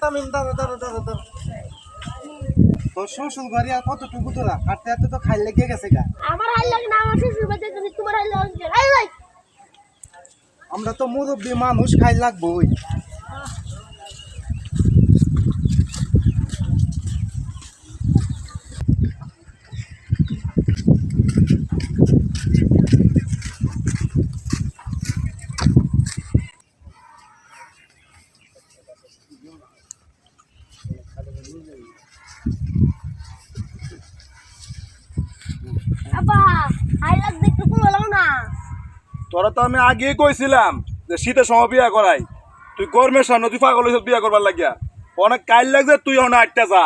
তামিম দাঁড়া দাঁড়া দাঁড়া দাঁড়া তোর শ্বশুর বাড়ি আর কতটুকু তোরা হাঁটতে হাঁটতে তো খাই লেগে গেছে গা। আমার হাল লাগে না, আমার শ্বশুর বাড়িতে তুমি তোমার হাল লাগে। এই ভাই আমরা তো মুরব্বী মানুষ খাই লাগবোই। আব্বা হাল লাগ দেখতে কোনো না। তোরা তো আমি আগেই কইছিলাম যে শীতের সময় বিয়া করাই, তুই গরমের সামনে তুই পাগল হইছ বিয়া করবার লাগিয়া। অনেক কাইল লাগছে, তুই অনেক আটটা যা।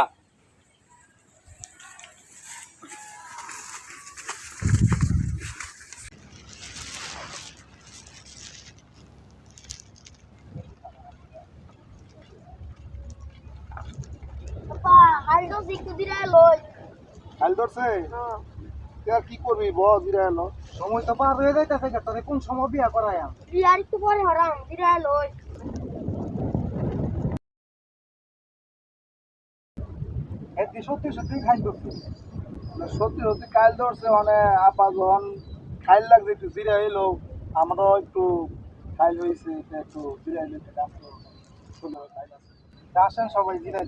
আব্বা হাল তো দেখতে দিরা লই। খাইল ধরছে তুই আর কি করবি বল বিরা এলো সময় তো পার হয়ে যাইতেছে গা, তোরে কোন সময় বিয়া করাই বিয়ার একটু পরে হারাম দিরা লই। এদি সত্যি সত্যি খাইল ধরছে সত্যি সত্যি খাইল ধরছে মানে আপা যখন খাইল লাগছে একটু জিরা এলো আমারও একটু খাইল হয়েছে একটু জিরা এলো আসেন সবাই জিরাই।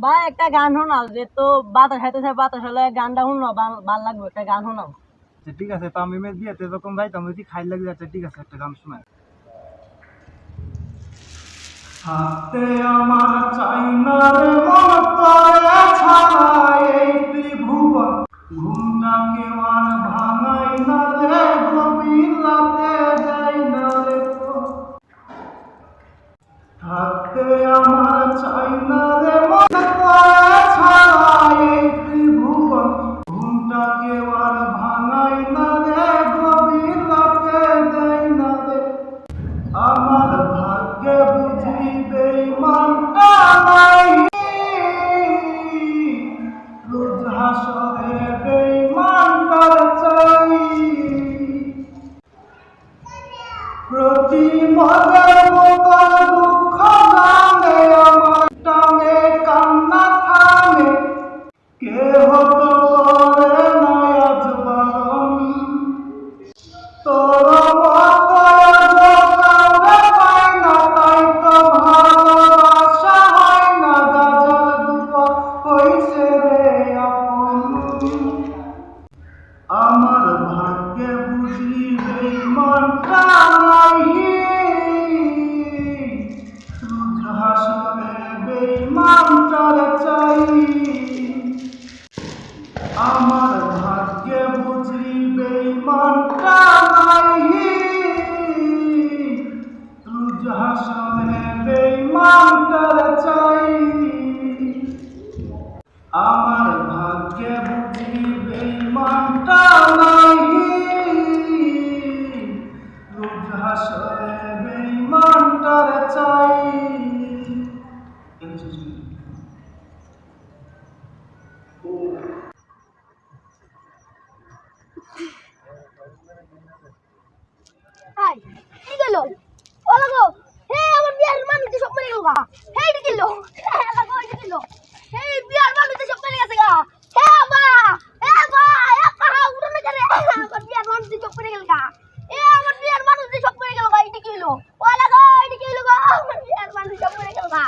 ভাই একটা গান শোনাও, যে তো বাতাস খাইতেছে, বাতাস হলে গানটা শুনো, ভাল লাগবে, একটা গান শোনাও। ঠিক আছে তামিমের বিয়েতে যখন যাইতাম যদি খাইল লাগে যাচ্ছে ঠিক আছে একটা গান শোনাই। হাতে আমার চাইনা রে মন তোরে ছাড়াই এই ত্রিভুবন ঘুমটা কেউ আর ভাঙাই না রে গভীর রাতে যাই না রে হাতে আমার চাইনা রে মন তোরে ছাড়াই এই ত্রিভুবন ঘুমটা কেউ আর ভাঙাই না রে গভীর রাতে যাই না রে আমার ভাগ্যে বুঝি বেঈমানটা নাই রোজ হাসরে বেঈমানটার চাই প্রতি মদের মতো দুঃখ জানে আমার টানে কান্না থামে কে হতো করে নাই আজ বারণ তোর আমার ভাগ্যে বুঝি বেঈমানটা নাই রোজ হাসরে বেঈমানটার চাই আমার ভাগ্যে বুঝি বেঈমানটা নাই রোজ হাসরে বেঈমানটার চাই আমার ভাগ্যে বুঝি বেঈমানটা নাই রোজ হাসরে বেঈমানটার চাই। হাই কি গেল ওলা গো হে আমার বিয়ার মানুষে সব মরে গেল গা। হে কি গেল এলা গো কি গেল হে বিয়ার মানুষে সব মরে গেছে গা। হে বা একা উড়ে না করে আমার বিয়ার মানুষে সব মরে গেল গা। এ আমার বিয়ার মানুষে সব মরে গেল গা। এটা কি হলো ওলা গো এটা কি হলো গো আমার বিয়ার মানুষে সব মরে গেল গা।